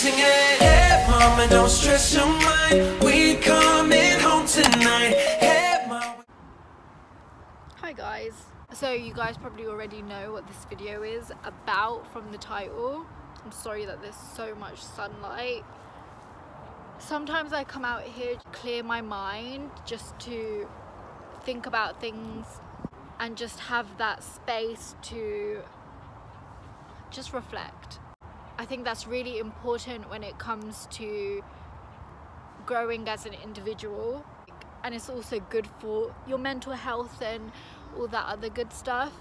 singing, hey mama, don't stress your mind, we coming home tonight. Hey mama. Hi guys, so you guys probably already know what this video is about from the title. I'm sorry that there's so much sunlight. Sometimes I come out here to clear my mind, just to think about things and just have that space to just reflect. I think that's really important when it comes to growing as an individual, and it's also good for your mental health and all that other good stuff,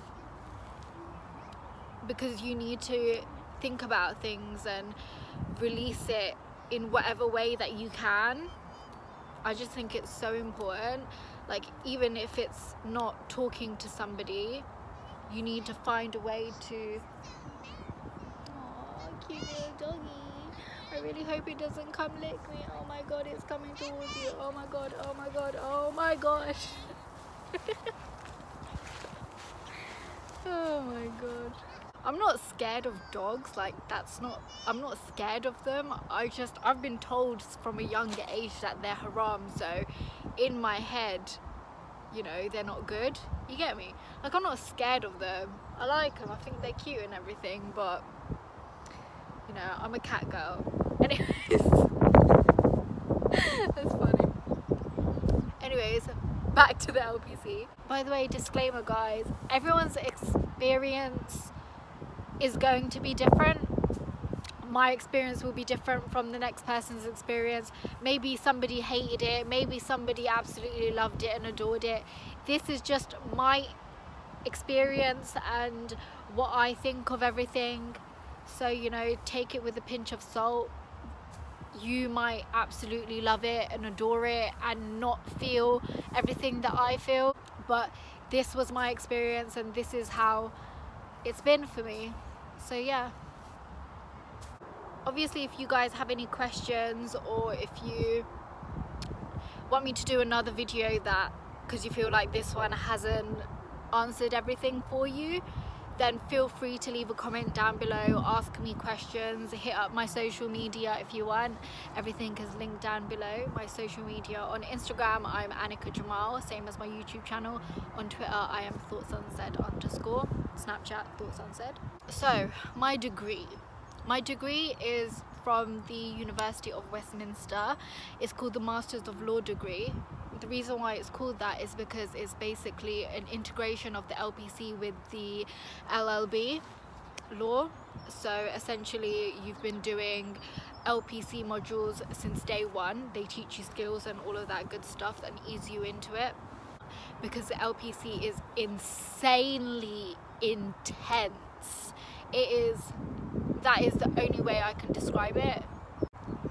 because you need to think about things and release it in whatever way that you can. I just think it's so important. Like, even if it's not talking to somebody, you need to find a way to... Oh, cute little doggy. I really hope it doesn't come lick me. Oh my god, it's coming towards you. Oh my god, oh my god, oh my gosh. Oh my god. I'm not scared of dogs, like I'm not scared of them. I've been told from a younger age that they're haram, so in my head, you know, they're not good. You get me? Like, I'm not scared of them. I like them, I think they're cute and everything, but you know, I'm a cat girl. Anyways, that's funny. Anyways, back to the LPC. By the way, disclaimer guys, everyone's experience is going to be different. My experience will be different from the next person's experience. Maybe somebody hated it, maybe somebody absolutely loved it and adored it. This is just my experience and what I think of everything. So, you know, take it with a pinch of salt. You might absolutely love it and adore it and not feel everything that I feel, but this was my experience and this is how it's been for me. So yeah, obviously if you guys have any questions, or if you want me to do another video that, because you feel like this one hasn't answered everything for you, then feel free to leave a comment down below, ask me questions, hit up my social media if you want. Everything is linked down below. My social media: on Instagram I'm Anyeka Jamal, same as my YouTube channel. On Twitter I am thoughtsunsaid_. Snapchat thoughtsunsaid. So my degree is from the University of Westminster. It's called the Masters of Law degree. The reason why it's called that is because it's basically an integration of the LPC with the LLB law. So essentially you've been doing LPC modules since day one. They teach you skills and all of that good stuff and ease you into it, because the LPC is insanely intense. That is the only way I can describe it.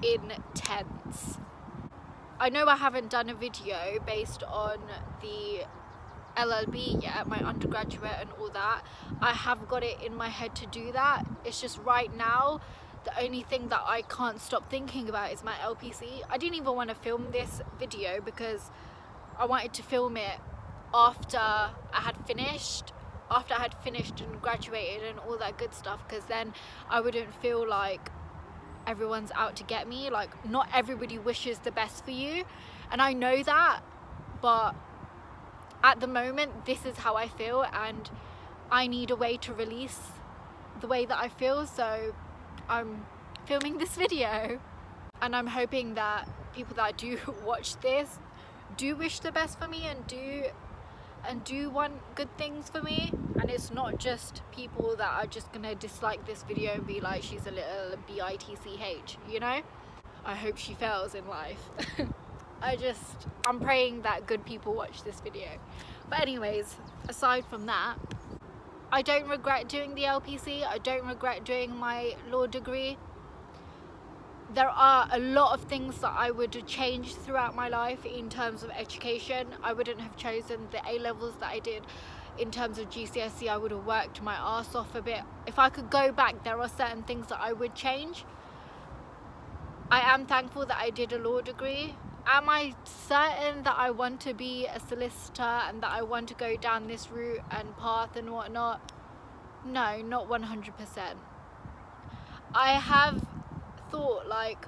Intense. I know I haven't done a video based on the LLB yet, my undergraduate and all that. I have got it in my head to do that. It's just right now, the only thing that I can't stop thinking about is my LPC. I didn't even want to film this video because I wanted to film it after I had finished and graduated and all that good stuff, because then I wouldn't feel like everyone's out to get me. Like, not everybody wishes the best for you, and I know that, but at the moment this is how I feel and I need a way to release the way that I feel, so I'm filming this video. And I'm hoping that people that do watch this do wish the best for me and do want good things for me, and it's not just people that are just gonna dislike this video and be like, she's a little bitch, you know. I hope she fails in life. I'm praying that good people watch this video. But anyways, aside from that, I don't regret doing the LPC. I don't regret doing my law degree. There are a lot of things that I would change throughout my life in terms of education. I wouldn't have chosen the A-levels that I did. In terms of GCSE, I would have worked my arse off a bit. If I could go back, there are certain things that I would change. I am thankful that I did a law degree. Am I certain that I want to be a solicitor and that I want to go down this route and path and whatnot? No, not 100%. I have thought like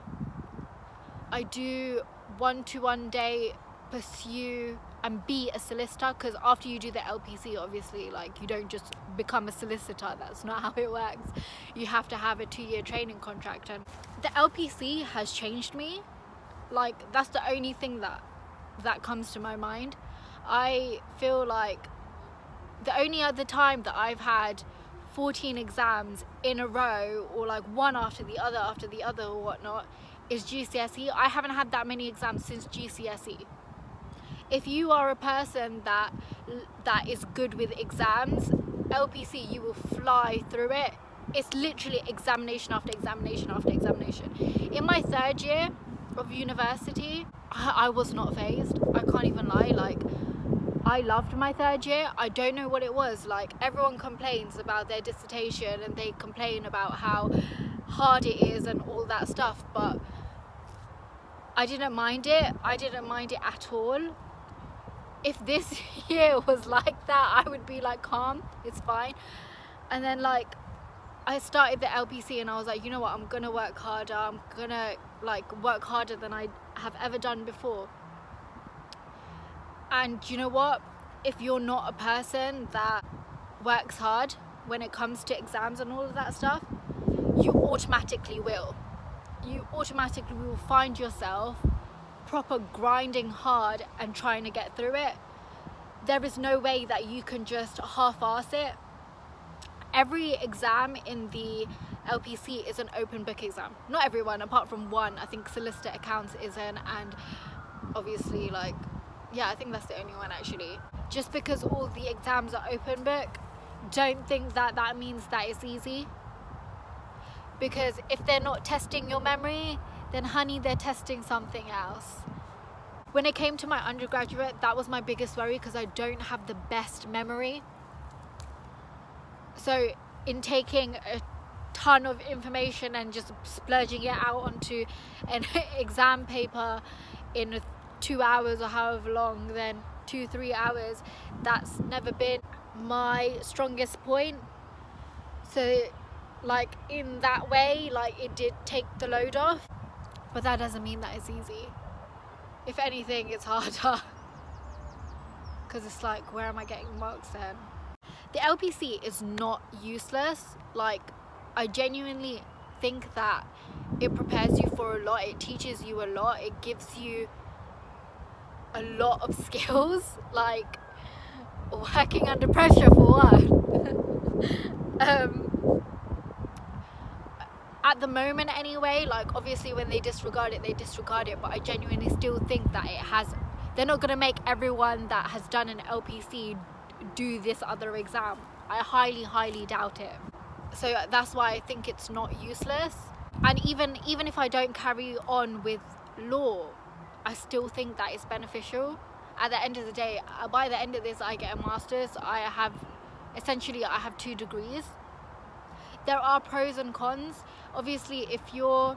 I do 1-to-1 day pursue and be a solicitor, because after you do the LPC, obviously, like, you don't just become a solicitor. That's not how it works. You have to have a 2-year training contract, and the LPC has changed me. Like, that's the only thing that comes to my mind. I feel like the only other time that I've had 14 exams in a row, or like one after the other or whatnot, is GCSE. I haven't had that many exams since GCSE. If you are a person that is good with exams, LPC, you will fly through it. It's literally examination after examination after examination. In my 3rd year of university, I was not fazed. I can't even lie. Like, I loved my 3rd year. I don't know what it was. Like, everyone complains about their dissertation and they complain about how hard it is and all that stuff, but I didn't mind it. I didn't mind it at all. If this year was like that, I would be like, calm, it's fine. And then like I started the LPC and I was like, you know what, I'm gonna work harder. I'm gonna like work harder than I have ever done before. And you know what, if you're not a person that works hard when it comes to exams and all of that stuff, you automatically will. You automatically will find yourself proper grinding hard and trying to get through it. There is no way that you can just half-ass it. Every exam in the LPC is an open book exam. Not everyone, apart from one. I think solicitor accounts isn't, and obviously, like, yeah, I think that's the only one actually. Just because all the exams are open book, don't think that that means that it's easy. Because if they're not testing your memory, then honey, they're testing something else. When it came to my undergraduate, that was my biggest worry, because I don't have the best memory. So in taking a ton of information and just splurging it out onto an exam paper in 2 hours or however long, then 2-3 hours, that's never been my strongest point. So like in that way, like, it did take the load off, but that doesn't mean that it's easy. If anything, it's harder, because it's like, where am I getting marks then? The LPC is not useless. Like, I genuinely think that it prepares you for a lot. It teaches you a lot. It gives you a lot of skills, like working under pressure for one. At the moment anyway, like, obviously when they disregard it, they disregard it, but I genuinely still think that it has, they're not going to make everyone that has done an LPC do this other exam. I highly doubt it. So that's why I think it's not useless. And even if I don't carry on with law, I still think that it's beneficial. At the end of the day, by the end of this, I get a master's. I have 2 degrees. There are pros and cons. Obviously, if you're,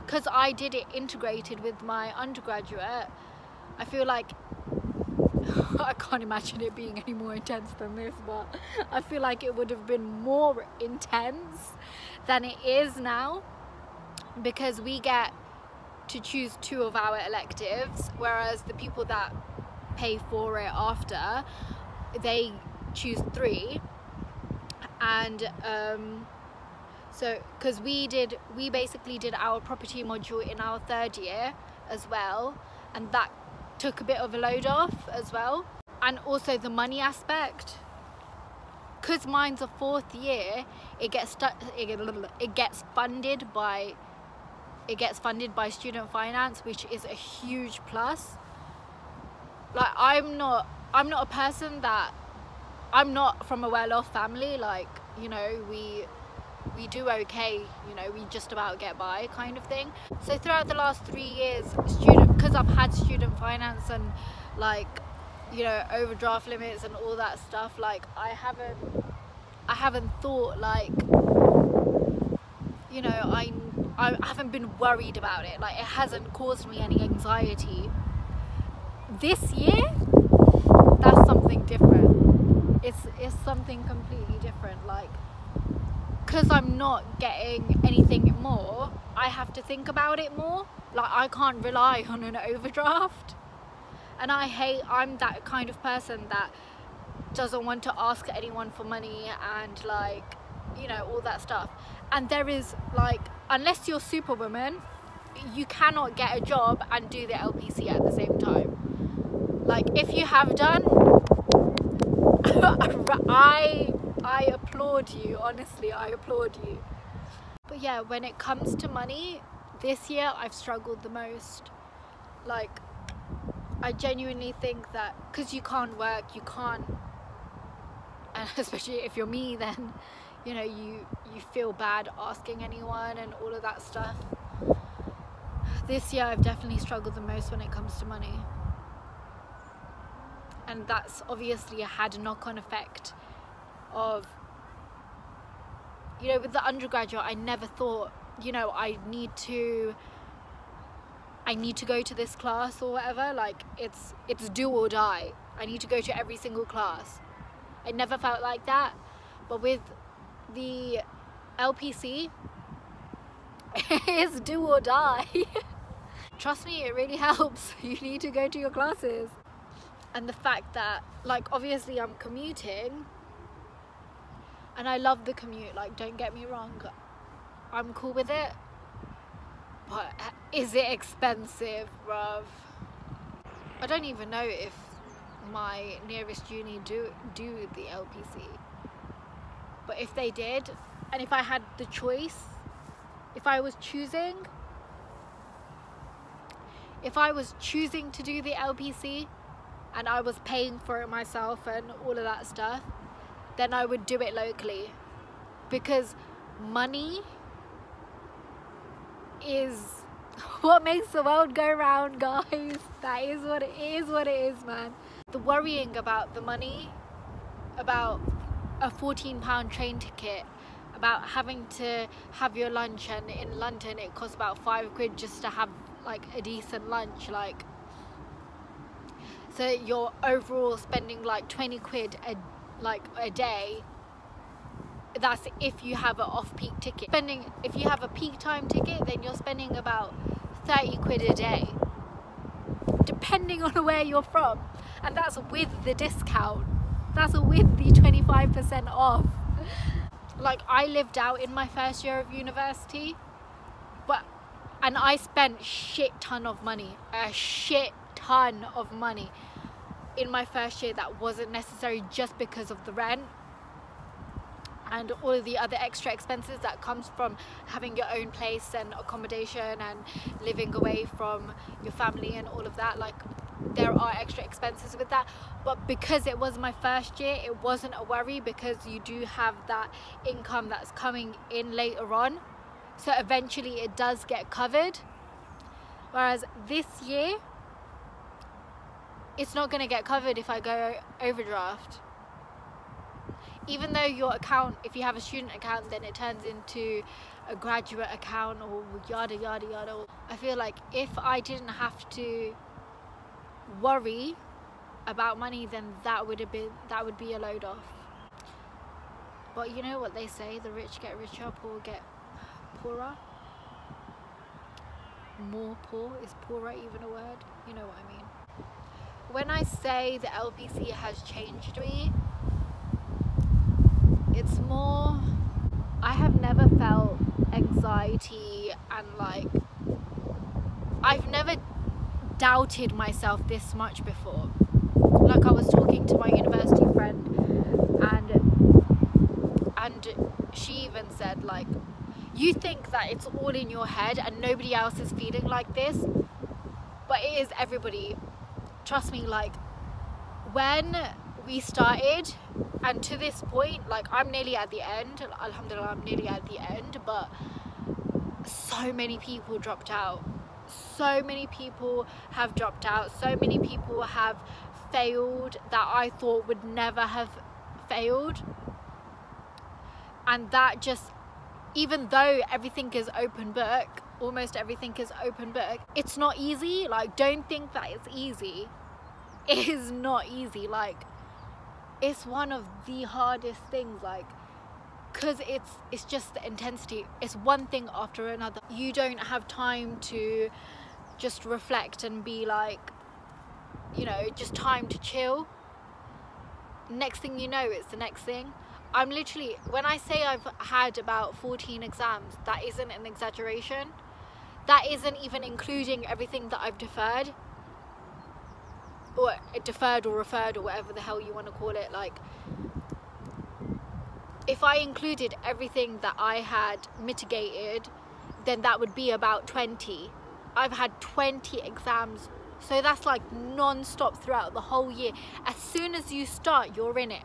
because I did it integrated with my undergraduate, I feel like, I can't imagine it being any more intense than this, but I feel like it would have been more intense than it is now, because we get to choose 2 of our electives, whereas the people that pay for it after, they choose 3. And so because we basically did our property module in our 3rd year as well, and that took a bit of a load off as well. And also the money aspect, because mine's a 4th year, it gets funded by student finance, which is a huge plus. Like, I'm not a person that, I'm not from a well-off family. Like, you know, we do okay, you know, we just about get by kind of thing. So throughout the last 3 years, because I've had student finance and, like, you know, overdraft limits and all that stuff, like, I haven't thought, like, you know, I haven't been worried about it. Like, it hasn't caused me any anxiety. This year, that's something different. It's something completely different. Like, because I'm not getting anything more, I I have to think about it more. Like, I can't rely on an overdraft. And I'm that kind of person that doesn't want to ask anyone for money and, like, you know, all that stuff. And there is, like, unless you're Superwoman, you cannot get a job and do the LPC at the same time. Like, if you have done, I applaud you, honestly, I applaud you. But yeah, when it comes to money, this year I've struggled the most. Like, I genuinely think that because you can't work, you can't, and especially if you're me, then, you know, you feel bad asking anyone and all of that stuff. This year I've definitely struggled the most when it comes to money. And that's obviously had a knock-on effect of, you know, with the undergraduate, I never thought, you know, I need to go to this class or whatever. Like, it's do or die. I need to go to every single class. I never felt like that. But with the LPC, it's do or die. Trust me, it really helps. You need to go to your classes. And the fact that, like, obviously I'm commuting and I love the commute, like, don't get me wrong, I'm cool with it, but is it expensive, bruv? I don't even know if my nearest uni do the LPC, but if they did, and if I had the choice, if I was choosing to do the LPC and I was paying for it myself and all of that stuff, then I would do it locally, because money is what makes the world go round, guys. That is what it is, man. The worrying about the money, about a £14 train ticket, about having to have your lunch, and in London it costs about £5 just to have, like, a decent lunch, like, so you're overall spending like 20 quid a day. That's if you have an off-peak ticket. If you have a peak time ticket, then you're spending about 30 quid a day, depending on where you're from. And that's with the discount. That's with the 25% off. Like, I lived out in my first year of university, and I spent a shit ton of money in my first year that wasn't necessary, just because of the rent and all of the other extra expenses that comes from having your own place and accommodation and living away from your family and all of that. Like, there are extra expenses with that, but because it was my first year, it wasn't a worry, because you do have that income that's coming in later on, so eventually it does get covered. Whereas this year, it's not going to get covered if I go overdraft. Even though your account, if you have a student account, then it turns into a graduate account or yada yada yada. I feel like if I didn't have to worry about money, then that would be a load off. But you know what they say, the rich get richer, poor get poorer. More poor, is poorer even a word? You know what I mean. When I say the LPC has changed me, it's more, I have never felt anxiety and, like, I've never doubted myself this much before. Like, I was talking to my university friend, and she even said, like, you think that it's all in your head and nobody else is feeling like this, but it is everybody. Trust me, like, when we started and to this point, like, I'm nearly at the end, alhamdulillah, I'm nearly at the end, but so many people dropped out. So many people have dropped out. So many people have failed that I thought would never have failed. And that just, even though everything is open book, almost everything is open book, it's not easy. Like, don't think that it's easy. It is not easy. Like, it's one of the hardest things, like, because it's just the intensity. It's one thing after another. You don't have time to just reflect and be like, you know, just time to chill. Next thing you know, it's the next thing. I'm literally, when I say I've had about 14 exams, that isn't an exaggeration. That isn't even including everything that I've deferred or referred or whatever the hell you want to call it. Like, if I included everything that I had mitigated, then that would be about 20. I've had 20 exams, so that's like non-stop throughout the whole year. As soon as you start, you're in it.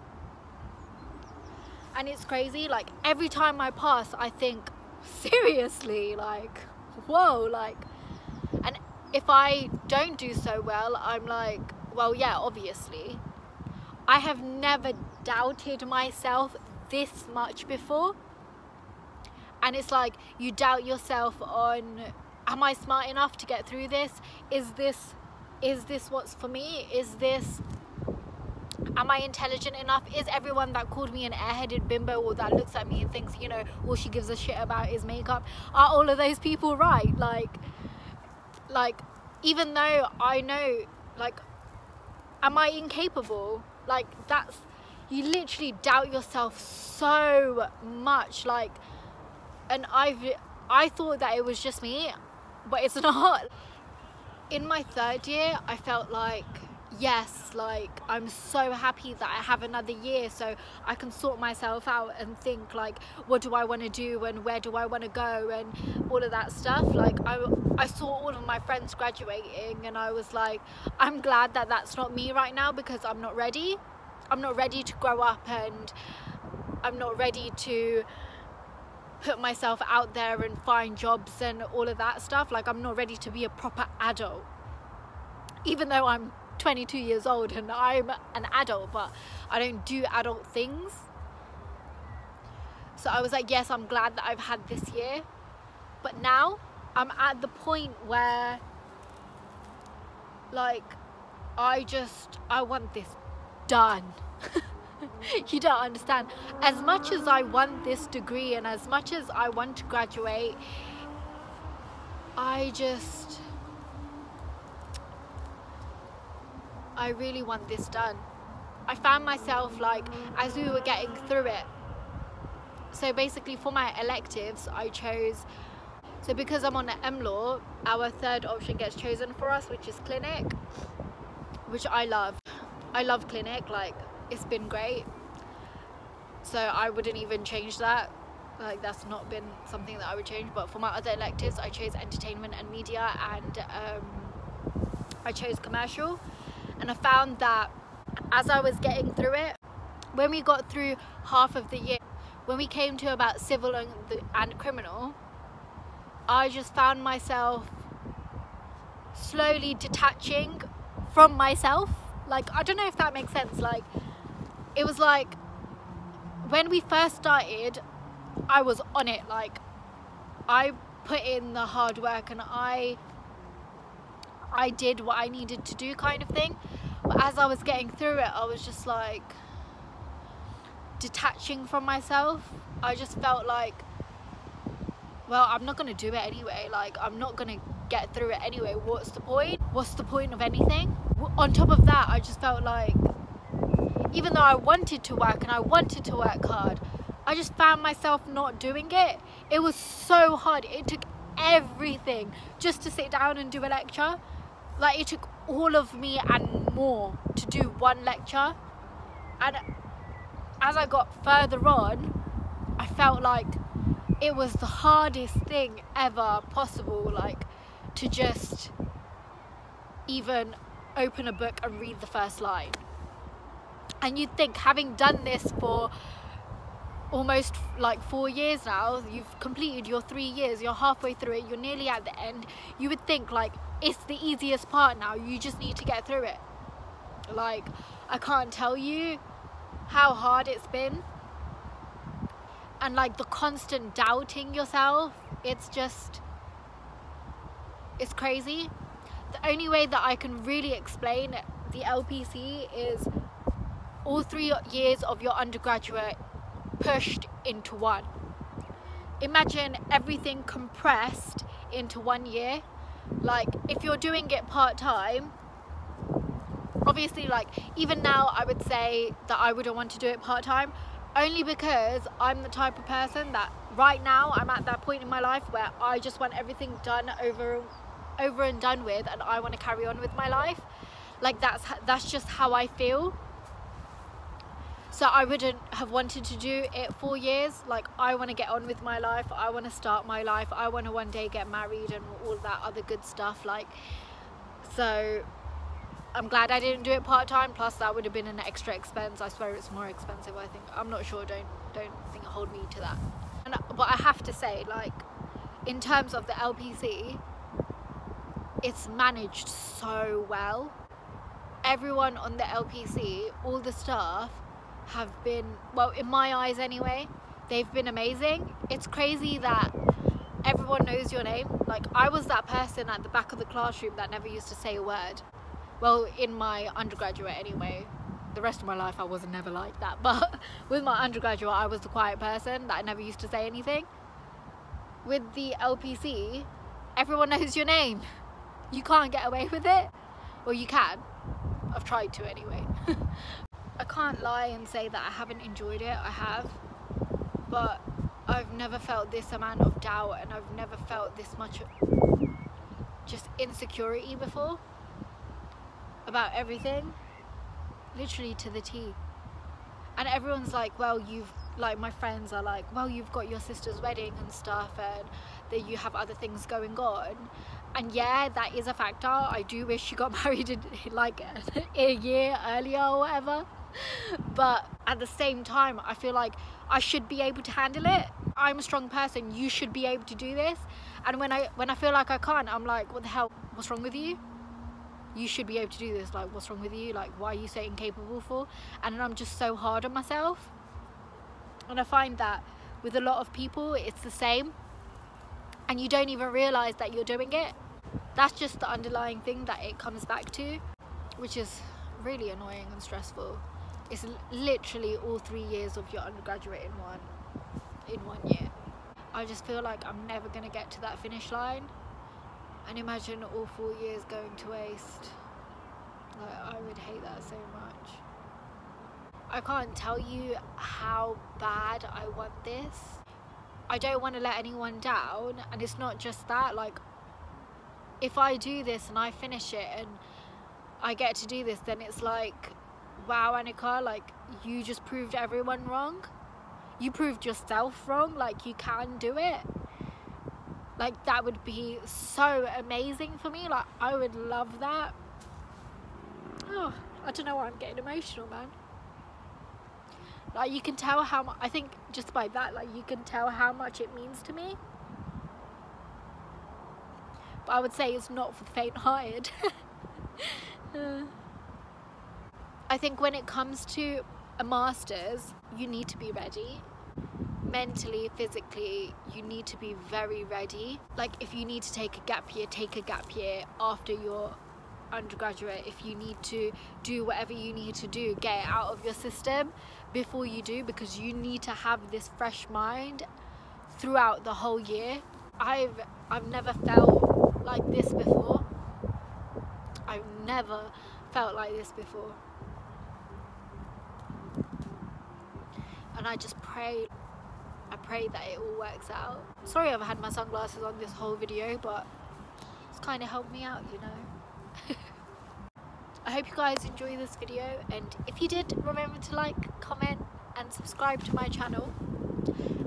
And it's crazy, like every time I pass, I think, seriously, like, whoa, like, and if I don't do so well, I'm like, well, yeah, obviously. I have never doubted myself this much before. And it's like, you doubt yourself on, am I smart enough to get through this? Is this what's for me? Am I intelligent enough? Is everyone that called me an airheaded bimbo or that looks at me and thinks, you know, all she gives a shit about is makeup, are all of those people right? Like even though I know, like, am I incapable? Like, that's, you literally doubt yourself so much. Like, and I thought that it was just me, but it's not. In my third year, I felt like, yes, like, I'm so happy that I have another year so I can sort myself out and think, like, what do I want to do and where do I want to go and all of that stuff. Like, I saw all of my friends graduating and I was like, I'm glad that that's not me right now, because I'm not ready. I'm not ready to grow up, and I'm not ready to put myself out there and find jobs and all of that stuff. Like, I'm not ready to be a proper adult, even though I'm 22 years old and I'm an adult, but I don't do adult things. So I was like, yes, I'm glad that I've had this year, but now I'm at the point where, like, I want this done. You don't understand. As much as I want this degree and as much as I want to graduate, I really want this done. I found myself, like, as we were getting through it, so basically for my electives I chose, so because I'm on the M-Law, our third option gets chosen for us, which is clinic, which I love. I love clinic, like, it's been great, so I wouldn't even change that. Like, that's not been something that I would change. But for my other electives, I chose entertainment and media, and I chose commercial. And I found that as I was getting through it, when we got through half of the year, when we came to about civil and criminal, I just found myself slowly detaching from myself. Like, I don't know if that makes sense. Like, it was like, when we first started, I was on it. Like, I put in the hard work and I did what I needed to do, kind of thing. But as I was getting through it, I was just like detaching from myself. I just felt like, well, I'm not gonna do it anyway. Like, I'm not gonna get through it anyway. What's the point? What's the point of anything? On top of that, I just felt like, even though I wanted to work and I wanted to work hard, I just found myself not doing it. It was so hard. It took everything just to sit down and do a lecture. Like, it took all of me and more to do one lecture. And as I got further on, I felt like it was the hardest thing ever possible, like, to just even open a book and read the first line. And you'd think, having done this for almost like 4 years now, you've completed your 3 years, you're halfway through it, you're nearly at the end, you would think, like, it's the easiest part now, you just need to get through it. Like, I can't tell you how hard it's been. And like, the constant doubting yourself, it's crazy. The only way that I can really explain the LPC is all 3 years of your undergraduate pushed into one. Imagine everything compressed into 1 year. Like, if you're doing it part-time, obviously, like, even now I would say that I wouldn't want to do it part-time, only because I'm the type of person that right now I'm at that point in my life where I just want everything done over and done with, and I want to carry on with my life. Like, that's just how I feel. So I wouldn't have wanted to do it 4 years. Like, I want to get on with my life, I want to start my life, I want to one day get married and all that other good stuff. Like, so I'm glad I didn't do it part-time, plus that would have been an extra expense. I swear it's more expensive, I think. I'm not sure, don't think hold me to that. But I have to say, like, in terms of the LPC, it's managed so well. Everyone on the LPC, all the staff, have been, well, in my eyes anyway, they've been amazing. It's crazy that everyone knows your name. Like, I was that person at the back of the classroom that never used to say a word. Well, in my undergraduate anyway. The rest of my life I was never like that, but with my undergraduate I was the quiet person that never used to say anything. With the LPC, everyone knows your name. You can't get away with it. Well, you can. I've tried to anyway. I can't lie and say that I haven't enjoyed it. I have, but I've never felt this amount of doubt, and I've never felt this much just insecurity before about everything, literally to the T. And everyone's like, well, like, my friends are like, well, you've got your sister's wedding and stuff, and that you have other things going on. And yeah, that is a factor. I do wish she got married like a year earlier or whatever. But at the same time, I feel like I should be able to handle it. I'm a strong person. You should be able to do this. And when I feel like I can't, I'm like, what the hell? What's wrong with you? You should be able to do this. Like, what's wrong with you? Like, why are you so incapable for? And then I'm just so hard on myself. And I find that with a lot of people, it's the same. And you don't even realize that you're doing it. That's just the underlying thing that it comes back to, which is really annoying and stressful. It's literally all 3 years of your undergraduate in one year. I just feel like I'm never gonna get to that finish line. And imagine all 4 years going to waste. Like, I would hate that so much. I can't tell you how bad I want this. I don't want to let anyone down, and it's not just that. Like, if I do this and I finish it and I get to do this, then it's like, wow, Anyeka, like, you just proved everyone wrong. You proved yourself wrong. Like, you can do it. Like, that would be so amazing for me. Like, I would love that. Oh, I don't know why I'm getting emotional, man. Like, you can tell how much, I think just by that, like, you can tell how much it means to me. But I would say it's not for the faint-hearted. I think when it comes to a master's, you need to be ready. Mentally, physically, you need to be very ready. Like, if you need to take a gap year, take a gap year after your undergraduate. If you need to do whatever you need to do, get it out of your system before you do, because you need to have this fresh mind throughout the whole year. I've never felt like this before. I've never felt like this before. And I just pray that it all works out. Sorry I've had my sunglasses on this whole video, but it's kind of helped me out, you know. I hope you guys enjoy this video, and if you did, remember to like, comment and subscribe to my channel.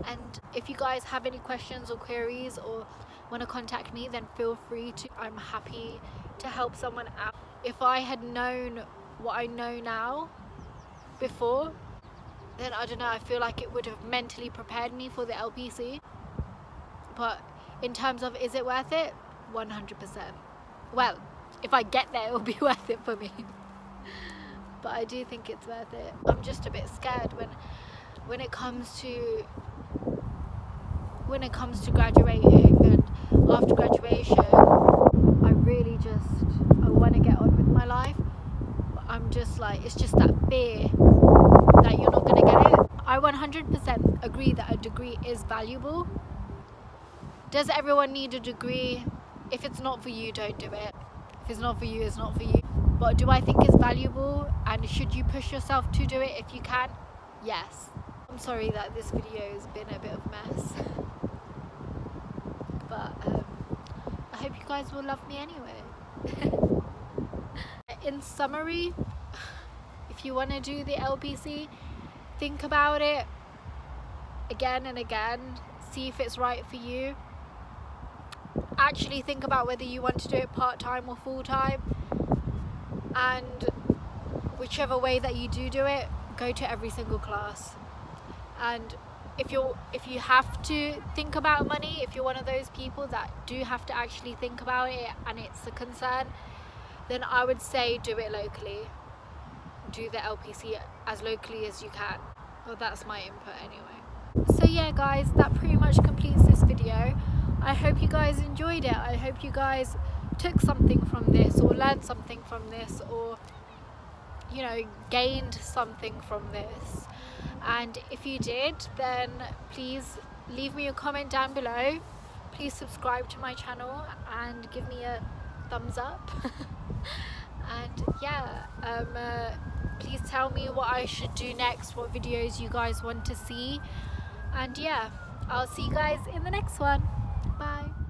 And if you guys have any questions or queries or want to contact me, then feel free to. I'm happy to help someone out. If I had known what I know now before, then I don't know, I feel like it would have mentally prepared me for the LPC. But in terms of, is it worth it? 100%. Well, if I get there, it'll be worth it for me. But I do think it's worth it. I'm just a bit scared when it comes to graduating and after graduation. I really I want to get on with my life. But I'm just like, it's just that fear that you're not going to get it. I 100% agree that a degree is valuable. Does everyone need a degree? If it's not for you, don't do it. If it's not for you, it's not for you. But do I think it's valuable, and should you push yourself to do it if you can? Yes. I'm sorry that this video has been a bit of a mess. But I hope you guys will love me anyway. In summary, if you want to do the LPC, think about it again and again. See if it's right for you. Actually think about whether you want to do it part-time or full-time, and whichever way that you do it, go to every single class. And if you have to think about money, if you're one of those people that do have to actually think about it and it's a concern, then I would say do it locally. Do the LPC as locally as you can. Well, that's my input anyway. So yeah guys, that pretty much completes this video. I hope you guys enjoyed it. I hope you guys took something from this, or learned something from this, or you know, gained something from this. And if you did, then please leave me a comment down below. Please subscribe to my channel and give me a thumbs up. And yeah, please tell me what I should do next, what videos you guys want to see. And yeah, I'll see you guys in the next one. Bye.